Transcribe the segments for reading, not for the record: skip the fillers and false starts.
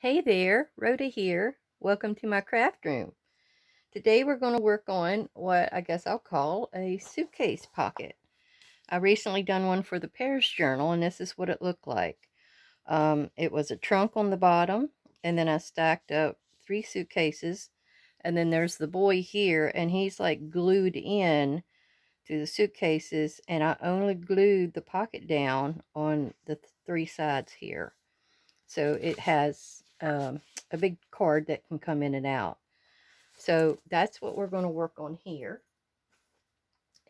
Hey there, Rhoda here. Welcome to my craft room. Today we're going to work on what I guess I'll call a suitcase pocket. I recently done one for the Pears Journal, and this is what it looked like. It was a trunk on the bottom, and then I stacked up 3 suitcases, and then there's the boy here, and he's like glued in to the suitcases, and I only glued the pocket down on the 3 sides here. So it has a big card that can come in and out. So that's what we're going to work on here.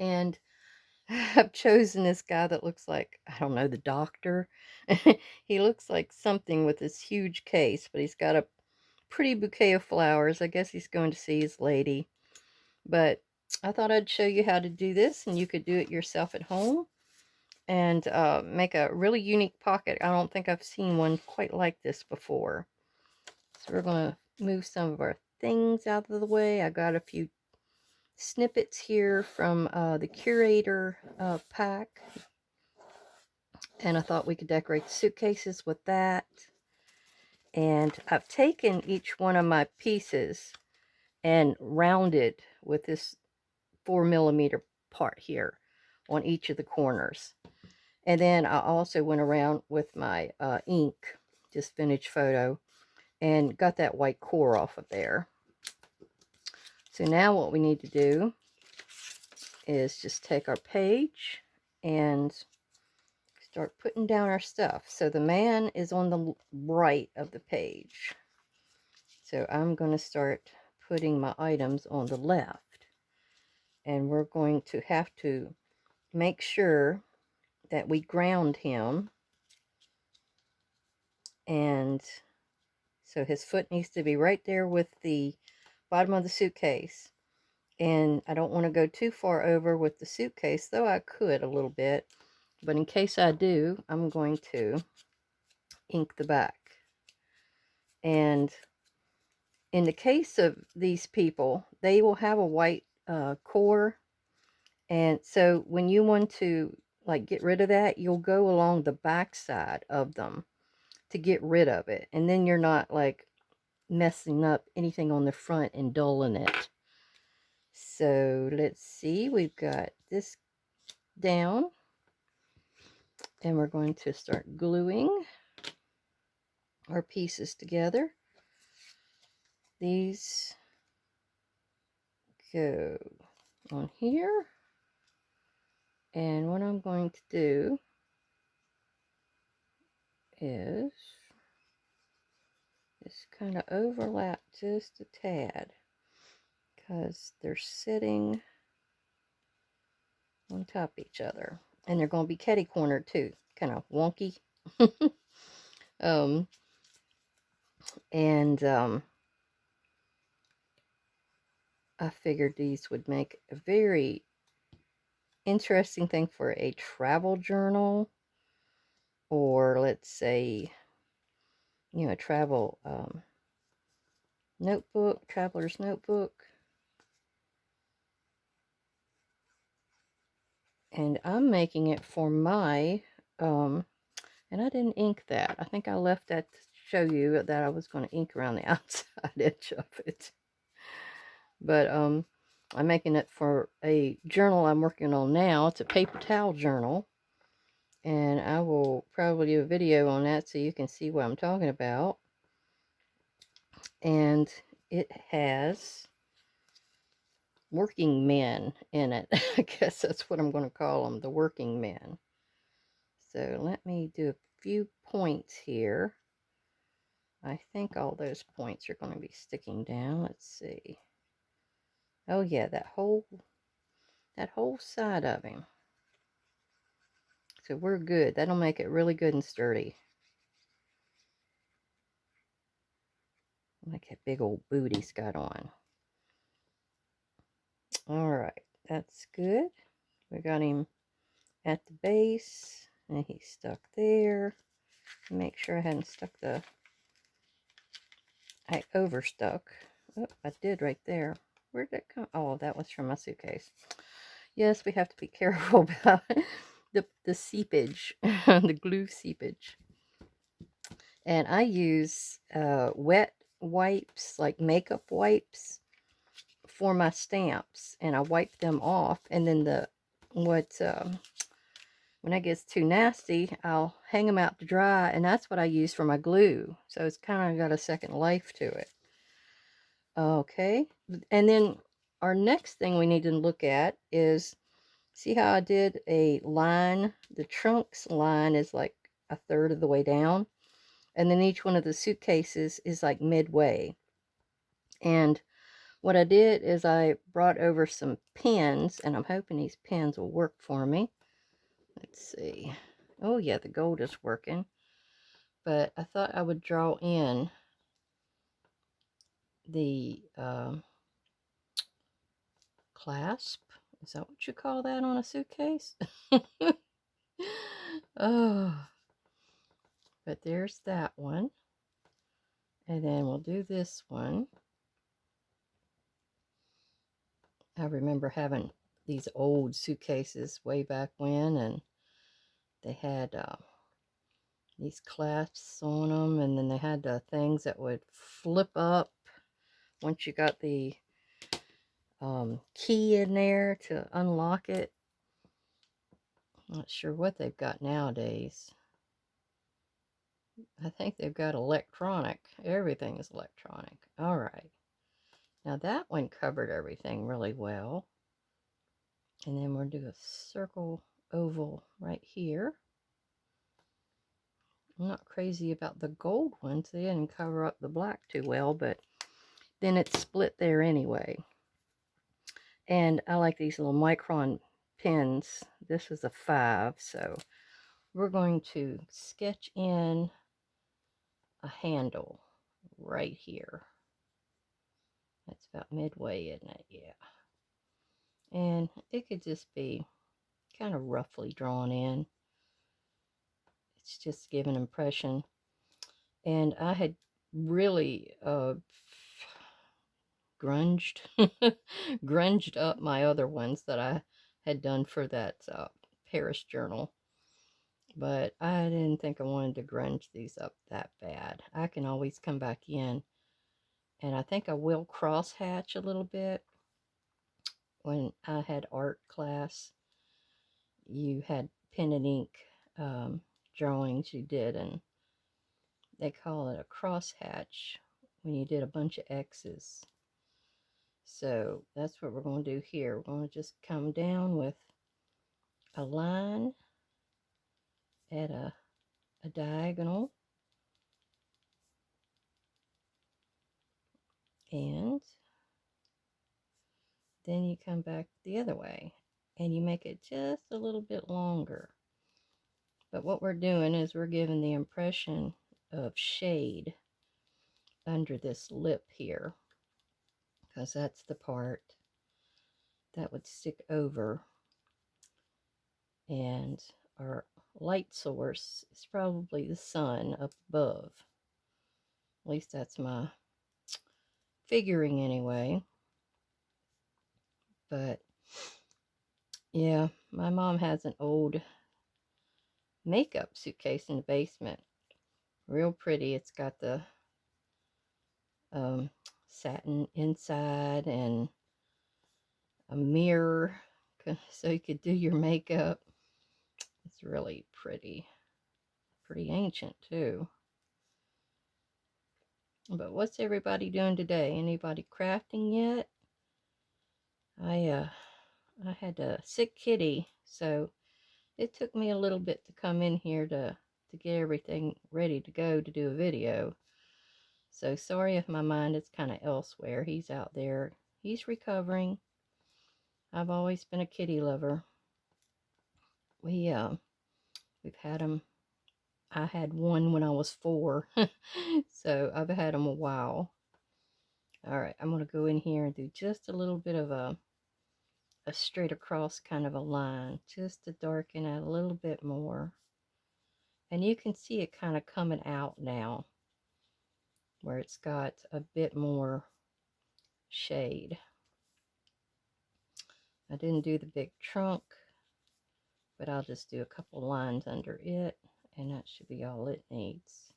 And I've chosen this guy that looks like, I don't know, the doctor. He looks like something with this huge case, but he's got a pretty bouquet of flowers. I guess he's going to see his lady. But I thought I'd show you how to do this, and you could do it yourself at home and make a really unique pocket. I don't think I've seen one quite like this before. So we're going to move some of our things out of the way. I got a few snippets here from the Curator pack. And I thought we could decorate the suitcases with that. And I've taken each one of my pieces and rounded with this 4mm part here on each of the corners. And then I also went around with my ink, just vintage photo, and got that white core off of there. So now what we need to do is just take our page and start putting down our stuff. So the man is on the right of the page. So I'm going to start putting my items on the left. And we're going to have to make sure that we ground him. And so his foot needs to be right there with the bottom of the suitcase. And I don't want to go too far over with the suitcase, though I could a little bit. But in case I do, I'm going to ink the back. And in the case of these people, they will have a white core. And so when you want to like get rid of that, you'll go along the back side of them to get rid of it. And then you're not like messing up anything on the front and dulling it. So let's see, we've got this down. And we're going to start gluing our pieces together. These go on here. And what I'm going to do is just kind of overlap just a tad, because they're sitting on top of each other. And they're going to be catty-cornered too, kind of wonky. I figured these would make a very interesting thing for a travel journal, or let's say, you know, a travel notebook, traveler's notebook. And I'm making it for my, and I didn't ink that. I think I left that to show you that I was going to ink around the outside edge of it. But I'm making it for a journal I'm working on now. It's a paper towel journal. And I will probably do a video on that so you can see what I'm talking about. And it has working men in it. I guess that's what I'm going to call them, the working men. So let me do a few points here. I think all those points are going to be sticking down. Let's see. Oh yeah, that whole side of him. So we're good. That'll make it really good and sturdy. Like that big old boot he's got on. Alright, that's good. We got him at the base, and he's stuck there. Make sure I hadn't stuck the... I overstuck. Oh, I did right there. Where'd that come? Oh, that was from my suitcase. Yes, we have to be careful about the seepage, the glue seepage. And I use wet wipes, like makeup wipes, for my stamps, and I wipe them off, and then when it gets too nasty, I'll hang them out to dry, and that's what I use for my glue. So it's kind of got a second life to it. Okay, and then our next thing we need to look at is, see how I did a line? The trunk's line is like a third of the way down, and then each one of the suitcases is like midway. And what I did is I brought over some pins, and I'm hoping these pins will work for me. Let's see. Oh yeah, the gold is working. But I thought I would draw in the clasp. Is that what you call that on a suitcase? Oh, but there's that one. And then we'll do this one. I remember having these old suitcases way back when, and they had these clasps on them, and then they had things that would flip up once you got the key in there to unlock it. Not sure what they've got nowadays. I think they've got electronic. Everything is electronic. All right. Now that one covered everything really well. And then we'll do a circle oval right here. I'm not crazy about the gold ones. They didn't cover up the black too well, but then it's split there anyway. And I like these little micron pins. This is a 5, so we're going to sketch in a handle right here. That's about midway, isn't it? Yeah. And it could just be kind of roughly drawn in. It's just to give an impression. And I had really grunged grunged up my other ones that I had done for that Paris journal. But I didn't think I wanted to grunge these up that bad. I can always come back in. And I think I will cross hatch a little bit. When I had art class, you had pen and ink drawings you did, and they call it a cross hatch when you did a bunch of X's. So that's what we're going to do here. We're going to just come down with a line at a diagonal, and then you come back the other way and you make it just a little bit longer. But what we're doing is we're giving the impression of shade under this lip here, because that's the part that would stick over, and our light source is probably the sun up above. At least that's my figuring anyway. But yeah, my mom has an old makeup suitcase in the basement. Real pretty. It's got the satin inside and a mirror so you could do your makeup. It's really pretty. Pretty ancient too. But what's everybody doing today? Anybody crafting yet? I had a sick kitty, so it took me a little bit to come in here to get everything ready to go to do a video. So sorry if my mind is kind of elsewhere. He's out there. He's recovering. I've always been a kitty lover. We've had him. I had one when I was 4, so I've had him a while. All right, I'm going to go in here and do just a little bit of a straight across kind of a line, just to darken it a little bit more. And you can see it kind of coming out now, where it's got a bit more shade. I didn't do the big trunk, but I'll just do a couple lines under it, and that should be all it needs.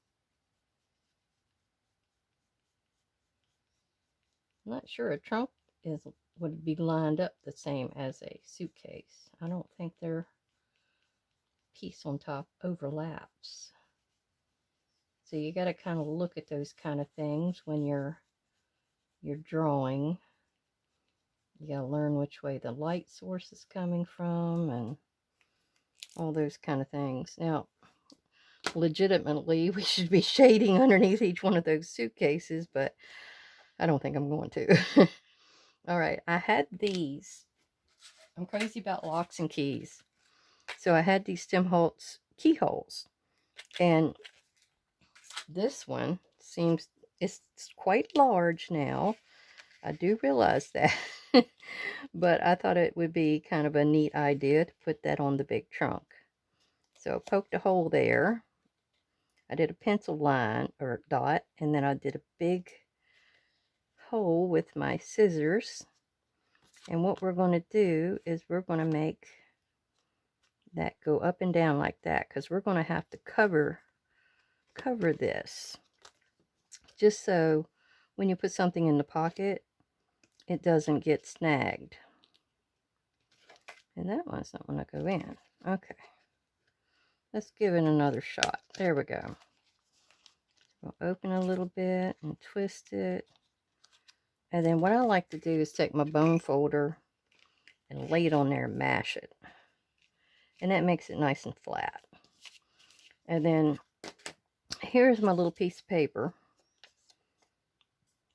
I'm not sure a trunk would be lined up the same as a suitcase. I don't think their piece on top overlaps. So you got to kind of look at those kind of things when you're drawing. You got to learn which way the light source is coming from and all those kind of things. Now, legitimately, we should be shading underneath each one of those suitcases, but I don't think I'm going to. All right, I had these. I'm crazy about locks and keys. So I had these Tim Holtz keyholes. And this one seems, it's quite large now. I do realize that. But I thought it would be kind of a neat idea to put that on the big trunk. So I poked a hole there. I did a pencil line or dot, and then I did a big hole with my scissors. And what we're going to do is we're going to make that go up and down like that, because we're going to have to cover this, just so when you put something in the pocket, it doesn't get snagged. And that one's not going to go in. Okay, let's give it another shot. There we go. We'll open a little bit and twist it. And then what I like to do is take my bone folder and lay it on there and mash it. And that makes it nice and flat. And then here's my little piece of paper.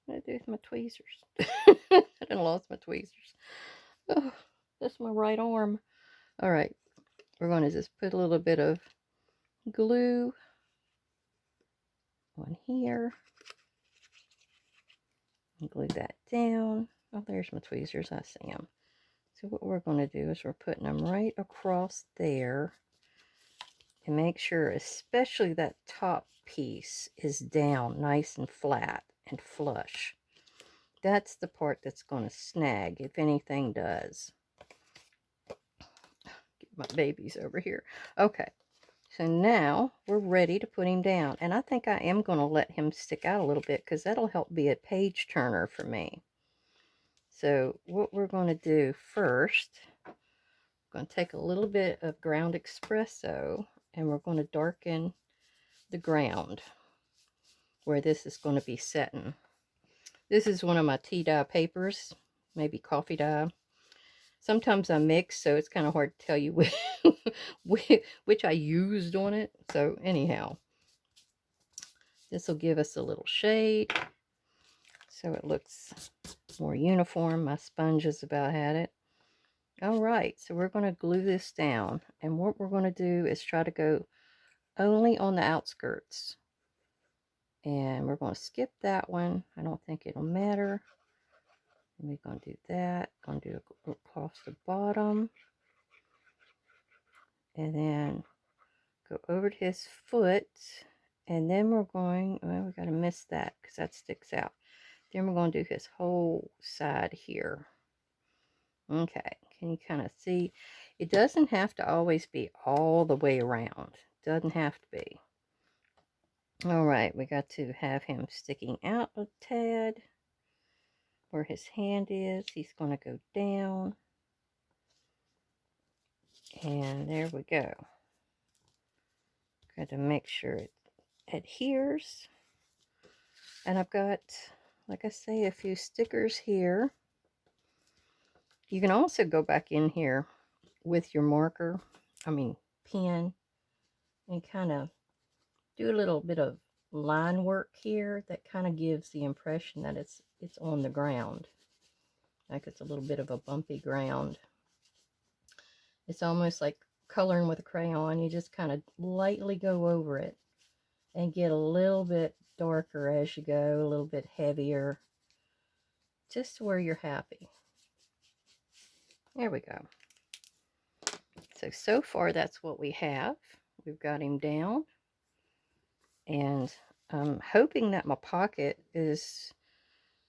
What did I do with my tweezers? I done lost my tweezers. Oh, that's my right arm. All right, we're going to just put a little bit of glue on here. And glue that down. Oh, there's my tweezers. I see them. So what we're going to do is we're putting them right across there. And make sure, especially that top piece, is down nice and flat and flush. That's the part that's going to snag, if anything does. Get my babies over here. Okay, so now we're ready to put him down. And I think I am going to let him stick out a little bit, because that'll help be a page turner for me. So what we're going to do first, I'm going to take a little bit of ground espresso, and we're going to darken the ground where this is going to be setting. This is one of my tea dye papers, maybe coffee dye. Sometimes I mix, so it's kind of hard to tell you which I used on it. So anyhow, this will give us a little shade so it looks more uniform. My sponge has about had it. All right, so we're going to glue this down, and what we're going to do is try to go only on the outskirts. And we're going to skip that one. I don't think it'll matter. And we're going to do that. Going to do it across the bottom. And then go over to his foot. And then we're going, well, we got to miss that because that sticks out. Then we're going to do his whole side here. Okay, can you kind of see? It doesn't have to always be all the way around. Doesn't have to be. All right, we got to have him sticking out a tad. Where his hand is, he's going to go down. And there we go. Got to make sure it adheres. And I've got, like I say, a few stickers here. You can also go back in here with your marker, pen, and kind of do a little bit of line work here that kind of gives the impression that it's on the ground. Like it's a little bit of a bumpy ground. It's almost like coloring with a crayon. You just kind of lightly go over it and get a little bit darker as you go, a little bit heavier, just to where you're happy. There we go. So far that's what we have. We've got him down, and I'm hoping that my pocket is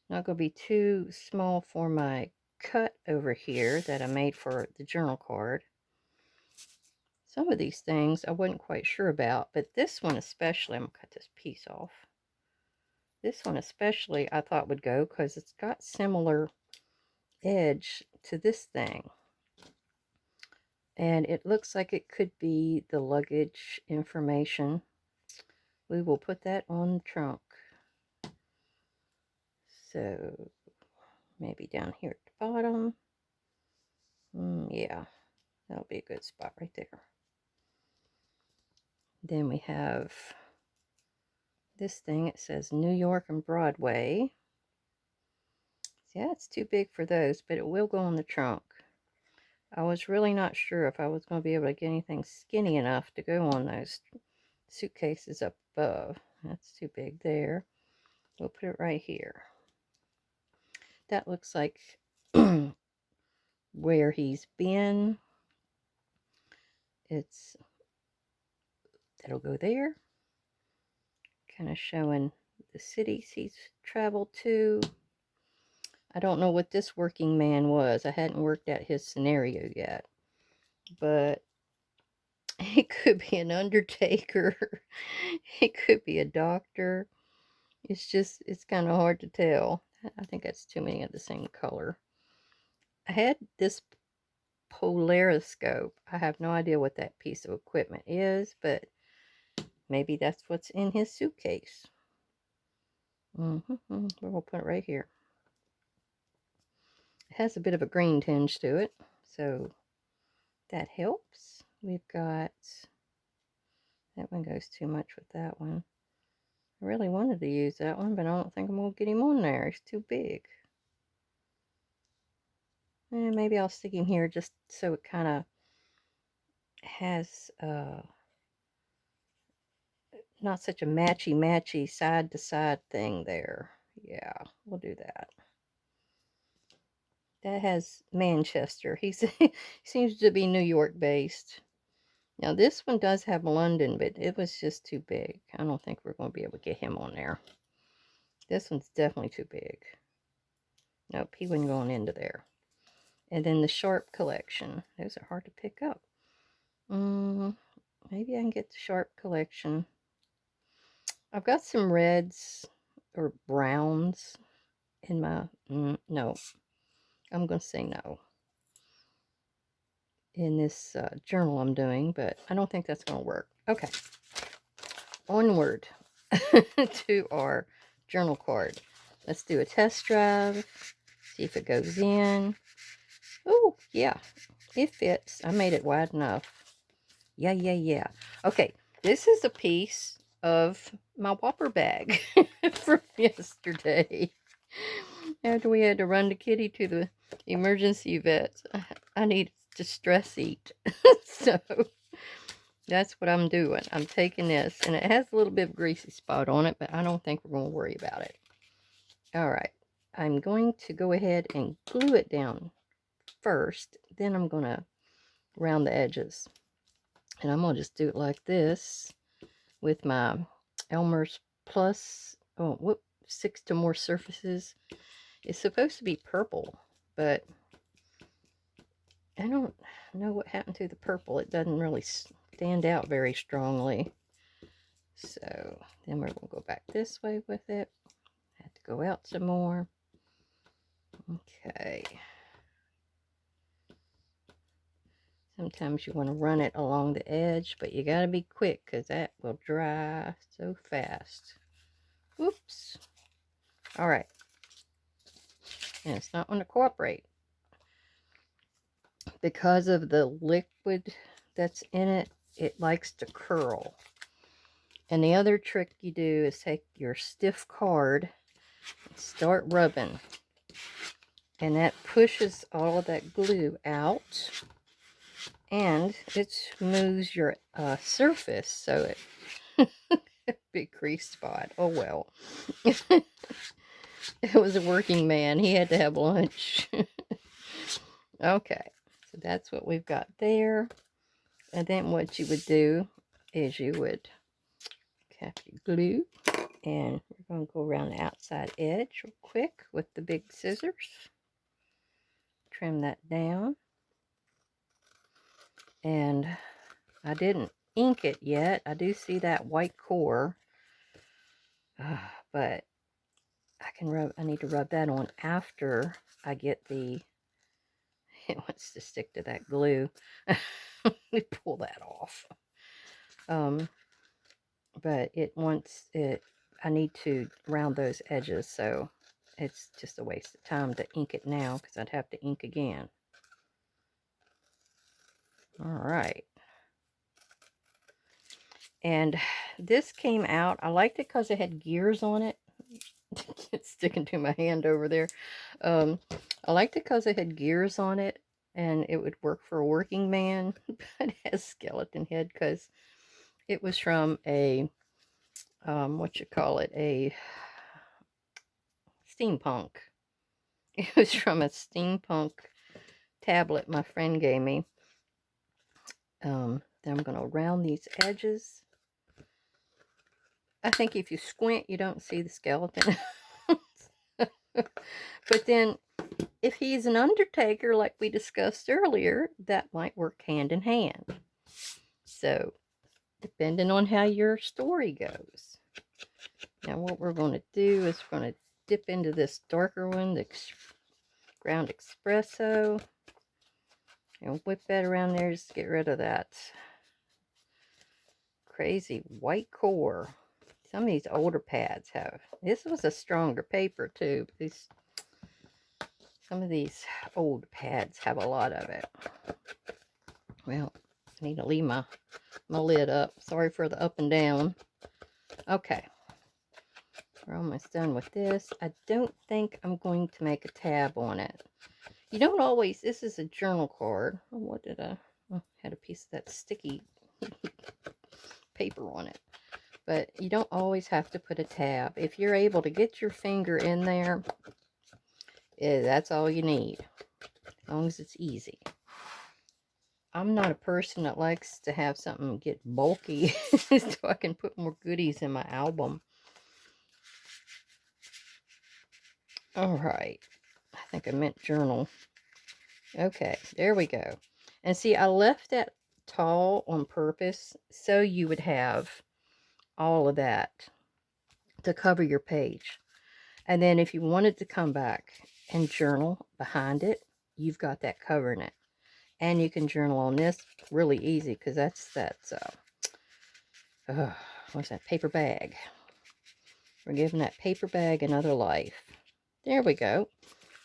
not going to be too small for my cut over here that I made for the journal card. Some of these things I wasn't quite sure about, but this one especially, I'm going to cut this piece off. This one especially I thought would go because it's got similar edge to this thing. And it looks like it could be the luggage information. We will put that on the trunk. So maybe down here at the bottom. Yeah, that'll be a good spot right there. Then we have this thing. It says New York and Broadway. Yeah, it's too big for those, but it will go in the trunk. I was really not sure if I was going to be able to get anything skinny enough to go on those suitcases up above. That's too big there. We'll put it right here. That looks like where he's been. That'll go there. Kind of showing the cities he's traveled to. I don't know what this working man was. I hadn't worked out his scenario yet. But he could be an undertaker. He could be a doctor. It's kind of hard to tell. I think that's too many of the same color. I had this polariscope. I have no idea what that piece of equipment is, but maybe that's what's in his suitcase. We're going to put it right here. It has a bit of a green tinge to it, so that helps. We've got, that one goes too much with that one. I really wanted to use that one, but I don't think I'm going to get him on there. He's too big. And maybe I'll stick him here just so it kind of has not such a matchy side to side thing there. Yeah, we'll do that. That has Manchester. He seems to be New York based. Now this one does have London, but it was just too big. I don't think we're going to be able to get him on there. This one's definitely too big. Nope, he wasn't going into there. And then the Sharp collection. Those are hard to pick up. Maybe I can get the Sharp collection. I've got some reds or browns in my, no, I'm going to say no in this journal I'm doing, but I don't think that's going to work. Okay, onward to our journal card. Let's do a test drive, see if it goes in. Oh, yeah, it fits. I made it wide enough. Yeah. Okay, this is a piece of my Whopper bag from yesterday. After we had to run the kitty to the emergency vet, I needed to stress eat. So that's what I'm doing. I'm taking this, and it has a little bit of greasy spot on it, but I don't think we're going to worry about it. All right, I'm going to go ahead and glue it down first. Then I'm going to round the edges. And I'm going to just do it like this with my Elmer's Plus, 6 to more surfaces. It's supposed to be purple, but I don't know what happened to the purple. It doesn't really stand out very strongly. So then we're going to go back this way with it. Have to go out some more. Okay. Sometimes you want to run it along the edge, but you got to be quick because that will dry so fast. Oops. All right. And it's not going to cooperate because of the liquid that's in it. It likes to curl. And the other trick you do is take your stiff card and start rubbing, and that pushes all of that glue out, and it smooths your surface, so it big crease spot. Oh well. It was a working man. He had to have lunch. Okay, so that's what we've got there. And then what you would do is you would cap your glue, and we're going to go around the outside edge real quick with the big scissors. Trim that down. And I didn't ink it yet. I do see that white core, but I need to rub that on after I get the, it wants to stick to that glue. Let me pull that off. But I need to round those edges, so it's just a waste of time to ink it now because I'd have to ink again. All right. And this came out, I liked it because it had gears on it. It's sticking to my hand over there. I liked it because it had gears on it and it would work for a working man, but it has skeleton head because it was from a, a steampunk. It was from a steampunk tablet my friend gave me. Then I'm going to round these edges. I think if you squint, you don't see the skeleton. But then, if he's an undertaker, like we discussed earlier, that might work hand in hand. So, depending on how your story goes. Now, what we're going to do is we're going to dip into this darker one, the ground espresso, and whip that around there just to get rid of that crazy white core. Some of these older pads have. This was a stronger paper too. But some of these old pads have a lot of it. Well, I need to leave my lid up. Sorry for the up and down. Okay. We're almost done with this. I don't think I'm going to make a tab on it. You don't always, this is a journal card. What did I had a piece of that sticky paper on it. But you don't always have to put a tab. If you're able to get your finger in there, that's all you need. As long as it's easy. I'm not a person that likes to have something get bulky so I can put more goodies in my album. Alright. I think I meant journal. Okay, there we go. And see, I left that tall on purpose so you would have all of that to cover your page. And then if you wanted to come back and journal behind it, you've got that covering it. And you can journal on this really easy because that's what's that, paper bag. We're giving that paper bag another life. There we go.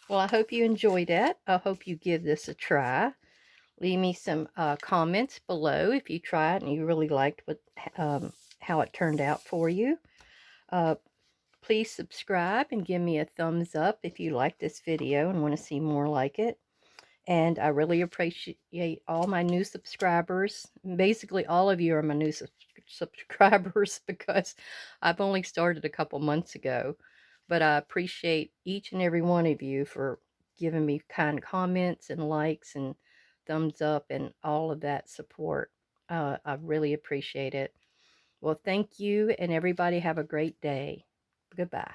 Well, I hope you enjoyed that. I hope you give this a try. Leave me some comments below if you try it and you really liked how it turned out for you. Please subscribe and give me a thumbs up if you like this video and want to see more like it. And I really appreciate all my new subscribers. Basically, all of you are my new subscribers because I've only started a couple months ago. But I appreciate each and every one of you for giving me kind comments and likes and thumbs up and all of that support. I really appreciate it. Well, thank you, and everybody have a great day. Goodbye.